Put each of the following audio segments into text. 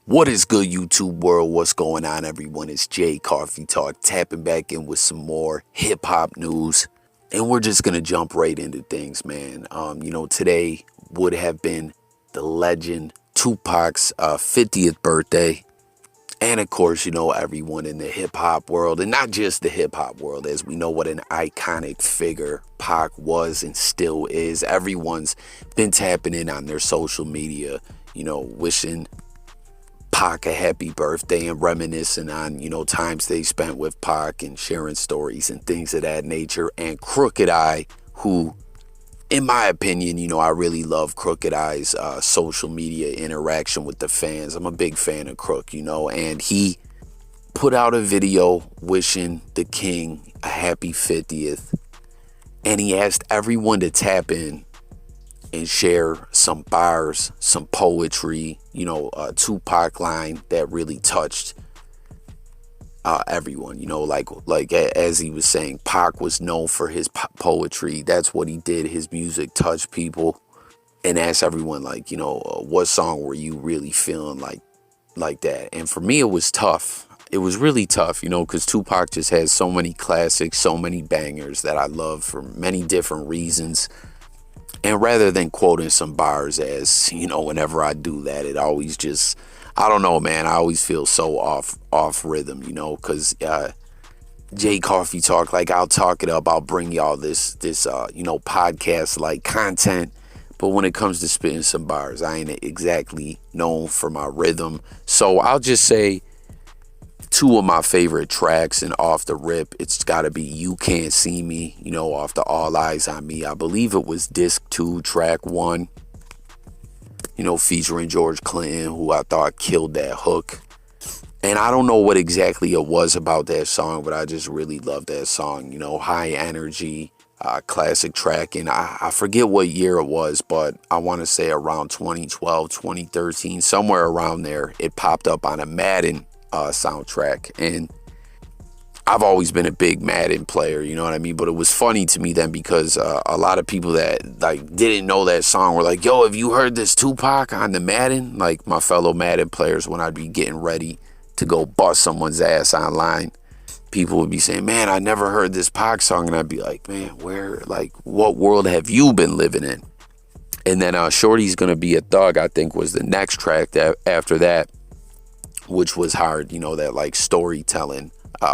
What is good, YouTube world? What's going on, everyone? It's Jay Coffee Talk, tapping back in with some more hip-hop news. And we're just going to jump right into things, man. Today would have been the legend Tupac's 50th birthday. And, of course, everyone in the hip-hop world, and not just the hip-hop world, as we know what an iconic figure Pac was and still is. Everyone's been tapping in on their social media, wishing Pac a happy birthday and reminiscing on, times they spent with Pac and sharing stories and things of that nature. And Crooked I, who, in my opinion, I really love Crooked I's social media interaction with the fans. I'm a big fan of Crook, and he put out a video wishing the king a happy 50th. And he asked everyone to tap in and share some bars, some poetry, a Tupac line that really touched everyone. Like as he was saying, Pac was known for his poetry. That's what he did. His music touched people. And asked everyone, what song were you really feeling like that? And for me, it was tough. It was really tough, because Tupac just has so many classics, so many bangers that I love for many different reasons. And rather than quoting some bars, as, whenever I do that, it always just, I don't know, man. I always feel so off rhythm, because Jay Coffee Talk, I'll talk it up. I'll bring y'all this podcast like content. But when it comes to spitting some bars, I ain't exactly known for my rhythm. So I'll just say two of my favorite tracks, and off the rip, it's got to be You Can't See Me, off the All Eyes on Me. I believe it was disc 2, track 1, featuring George Clinton, who I thought killed that hook. And I don't know what exactly it was about that song, but I just really love that song, high energy, classic track. And I forget what year it was, but I want to say around 2012, 2013, somewhere around there, it popped up on a Madden soundtrack. And I've always been a big Madden player, you know what I mean? But it was funny to me then, because a lot of people that didn't know that song were like, yo, have you heard this Tupac on the Madden? Like my fellow Madden players, when I'd be getting ready to go bust someone's ass online, people would be saying, man, I never heard this Pac song. And I'd be like, man, what world have you been living in? And then Shorty's Gonna Be a Thug, I think, was the next track that after that, which was hard, that storytelling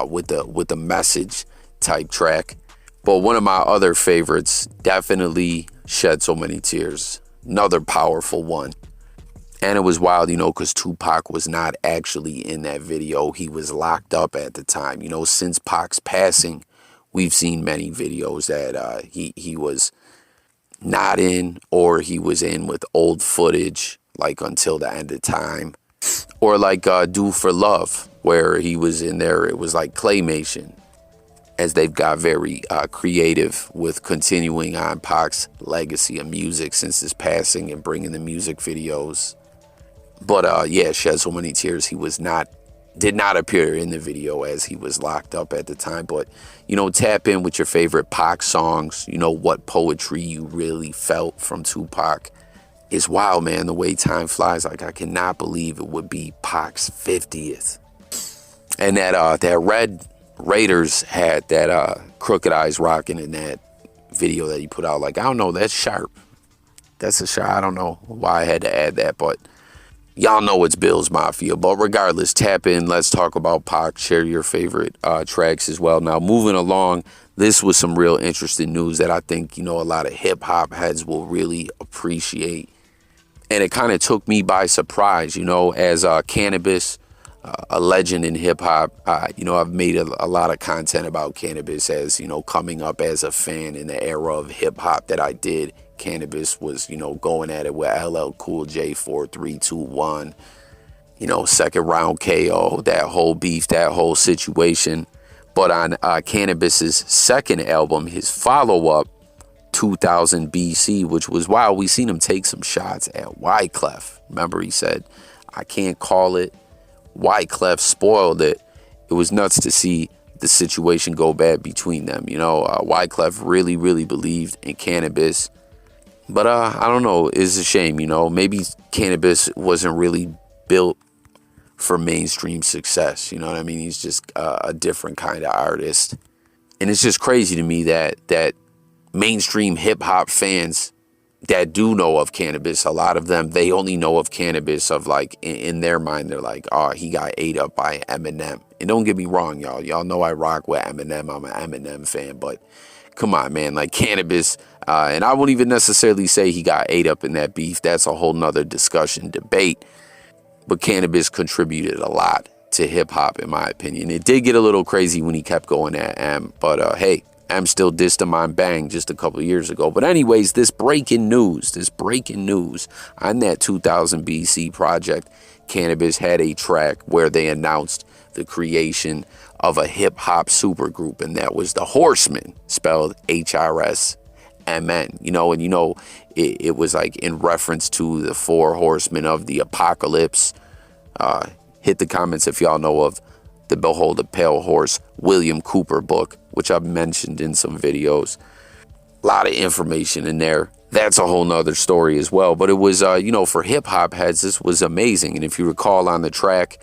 with the message type track. But one of my other favorites, definitely Shed So Many Tears, another powerful one. And it was wild, because Tupac was not actually in that video. He was locked up at the time. Since Pac's passing, we've seen many videos that he was not in, or he was in with old footage, until the end of time. Or Do For Love, where he was in there, it was like claymation, as they've got very creative with continuing on Pac's legacy of music since his passing and bringing the music videos. But Shed So Many Tears, he did not appear in the video as he was locked up at the time. But, tap in with your favorite Pac songs, what poetry you really felt from Tupac. It's wild, man, the way time flies. I cannot believe it would be Pac's 50th. And that Red Raiders hat that Crooked I's rocking in that video that he put out, I don't know, that's sharp. That's a sharp. I don't know why I had to add that, but y'all know it's Bill's Mafia. But regardless, tap in. Let's talk about Pac. Share your favorite tracks as well. Now, moving along, this was some real interesting news that I think, a lot of hip-hop heads will really appreciate. And it kind of took me by surprise, as Canibus, a legend in hip-hop. I've made a lot of content about Canibus as, coming up as a fan in the era of hip-hop that I did. Canibus was, going at it with LL Cool J, 4321, second round KO, that whole beef, that whole situation. But on Canibus's second album, his follow-up, 2000 BC, which was wild. We seen him take some shots at Wyclef. Remember, he said, I can't call it. Wyclef spoiled it. It was nuts to see the situation go bad between them. Wyclef really, really believed in Canibus. But I don't know. It's a shame, Maybe Canibus wasn't really built for mainstream success. You know what I mean? He's just a different kind of artist. And it's just crazy to me that mainstream hip hop fans that do know of Canibus, a lot of them, they only know of Canibus of like, in their mind, they're like, oh, he got ate up by Eminem. And don't get me wrong, y'all. Y'all know I rock with Eminem. I'm an Eminem fan. But come on, man, like Canibus, and I won't even necessarily say he got ate up in that beef. That's a whole nother discussion, debate. But Canibus contributed a lot to hip hop, in my opinion. It did get a little crazy when he kept going at M, but hey, M still dissed him on Bang just a couple of years ago. But anyways, this breaking news on that 2000 BC project, Canibus had a track where they announced the creation of a hip hop supergroup, and that was the Hrsmn, spelled Hrsmn. It was like in reference to the 4 horsemen of the apocalypse. Hit the comments if y'all know of the Behold a Pale Horse William Cooper book, which I've mentioned in some videos. A lot of information in there. That's a whole nother story as well. But it was, for hip hop heads, this was amazing. And if you recall on the track,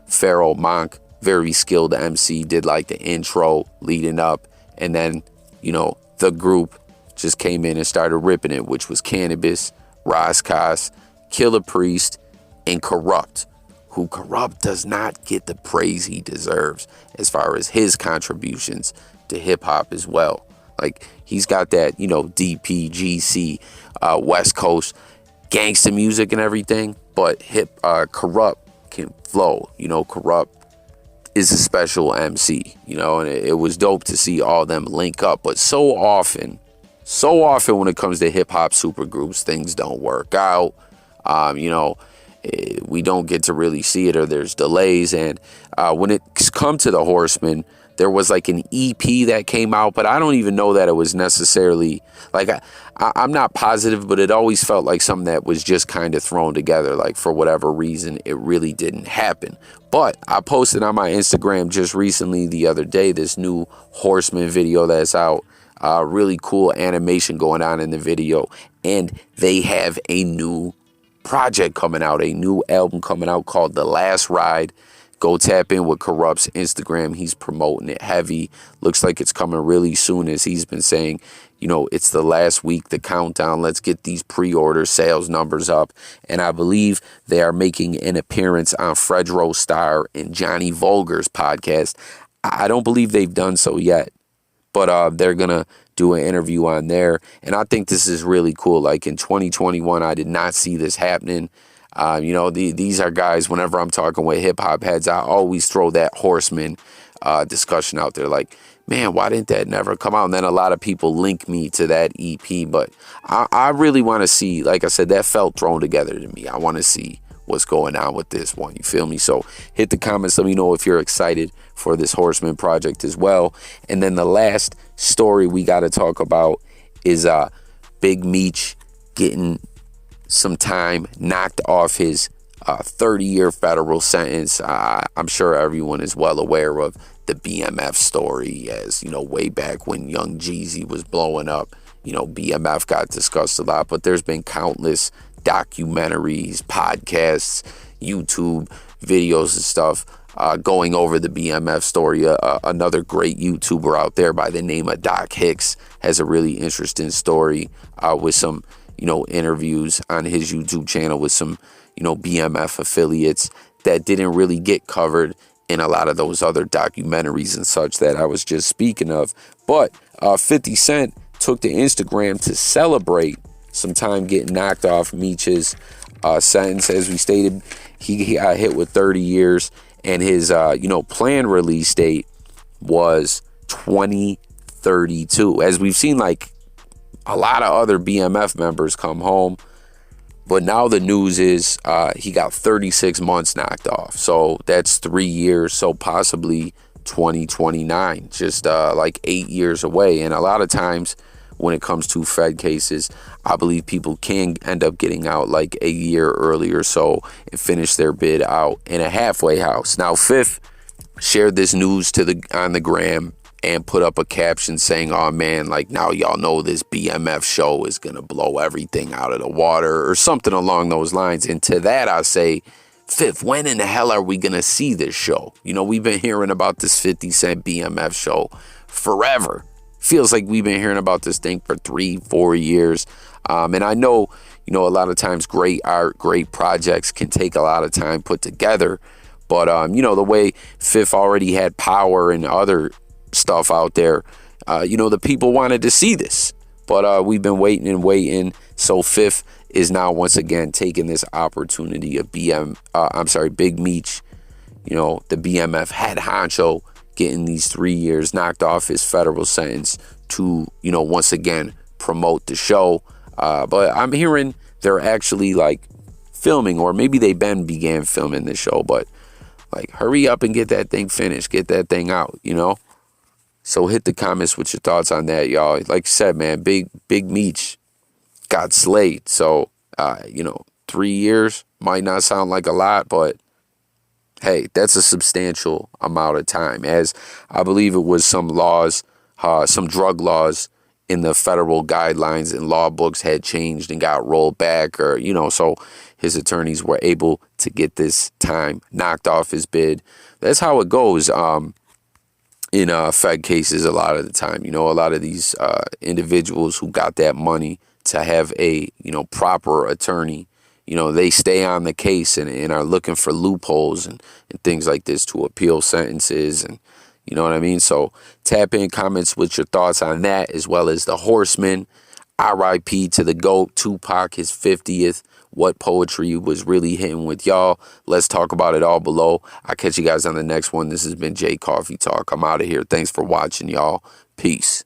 Pharaoh Monk, very skilled MC, did like the intro leading up. And then, the group just came in and started ripping it, which was Canibus, Rass, Kass, Killah Priest, and Kurupt, who Kurupt does not get the praise he deserves as far as his contributions to hip hop as well. Like, he's got that, DPGC, West Coast gangsta music and everything, but Kurupt can flow. Kurupt is a special MC, and it was dope to see all them link up. But so often when it comes to hip hop supergroups, things don't work out. We don't get to really see it, or there's delays. And when it's come to the Hrsmn, there was like an EP that came out, but I don't even know that it was necessarily like, I'm not positive, but it always felt like something that was just kind of thrown together. Like, for whatever reason, it really didn't happen. But I posted on my Instagram just recently, the other day, this new Hrsmn video that's out. Really cool animation going on in the video. And they have a new project coming out, a new album coming out called The Last Ride. Go tap in with Kurupt's Instagram. He's promoting it heavy. Looks like it's coming really soon, as he's been saying, it's the last week, the countdown. Let's get these pre-order sales numbers up. And I believe they are making an appearance on Fredro Starr and Johnny Vulgar's podcast. I don't believe they've done so yet, but they're going to do an interview on there. And I think this is really cool. Like, in 2021, I did not see this happening. These are guys, whenever I'm talking with hip hop heads, I always throw that Hrsmn discussion out there. Like, man, why didn't that never come out? And then a lot of people link me to that EP. But I really want to see, like I said, that felt thrown together to me. I want to see what's going on with this one. You feel me? So hit the comments. Let me know if you're excited for this Hrsmn project as well. And then the last story we got to talk about is Big Meech getting some time knocked off his 30-year federal sentence. I'm sure everyone is well aware of the BMF story, as way back when Young Jeezy was blowing up, BMF got discussed a lot. But there's been countless documentaries, podcasts, YouTube videos and stuff going over the BMF story. Another great YouTuber out there by the name of Doc Hicks has a really interesting story with some interviews on his YouTube channel with some, BMF affiliates that didn't really get covered in a lot of those other documentaries and such that I was just speaking of. But 50 Cent took to Instagram to celebrate some time getting knocked off Meech's sentence. As we stated, he got hit with 30 years, and his, planned release date was 2032. As we've seen, like, a lot of other BMF members come home, but now the news is he got 36 months knocked off. So that's 3 years, so possibly 2029, just like 8 years away. And a lot of times when it comes to Fed cases, I believe people can end up getting out like a year earlier, so, and finish their bid out in a halfway house. Now, Fifth shared this news on the gram and put up a caption saying, oh man, like, now y'all know this BMF show is gonna blow everything out of the water, or something along those lines. And to that I say, Fifth, when in the hell are we going to see this show? You know, we've been hearing about this 50 Cent BMF show forever. Feels like we've been hearing about this thing for 3-4 years. And I know, you know, a lot of times great art, great projects can take a lot of time put together. But, you know, the way Fifth already had Power and other stuff out there, you know, the people wanted to see this. But we've been waiting and waiting. So Fifth is now once again taking this opportunity of Big Meech, you know, the BMF head honcho, getting these 3 years knocked off his federal sentence to, you know, once again promote the show. But I'm hearing they're actually like filming, or maybe they began filming the show, but like hurry up and get that thing finished, get that thing out, you know? So hit the comments with your thoughts on that, y'all. Like I said, man, Big Meech got slayed. So, you know, 3 years might not sound like a lot, but hey, that's a substantial amount of time. As I believe it was some laws, some drug laws in the federal guidelines and law books had changed and got rolled back, or, you know, so his attorneys were able to get this time knocked off his bid. That's how it goes. In Fed cases a lot of the time, you know, a lot of these individuals who got that money to have a, you know, proper attorney, you know, they stay on the case and are looking for loopholes and things like this to appeal sentences, and you know what I mean? So tap in, comments with your thoughts on that, as well as the Hrsmn. RIP to the GOAT, Tupac, his 50th. What poetry was really hitting with y'all? Let's talk about it all below. I'll catch you guys on the next one. This has been J Coffee Talk. I'm out of here. Thanks for watching, y'all. Peace.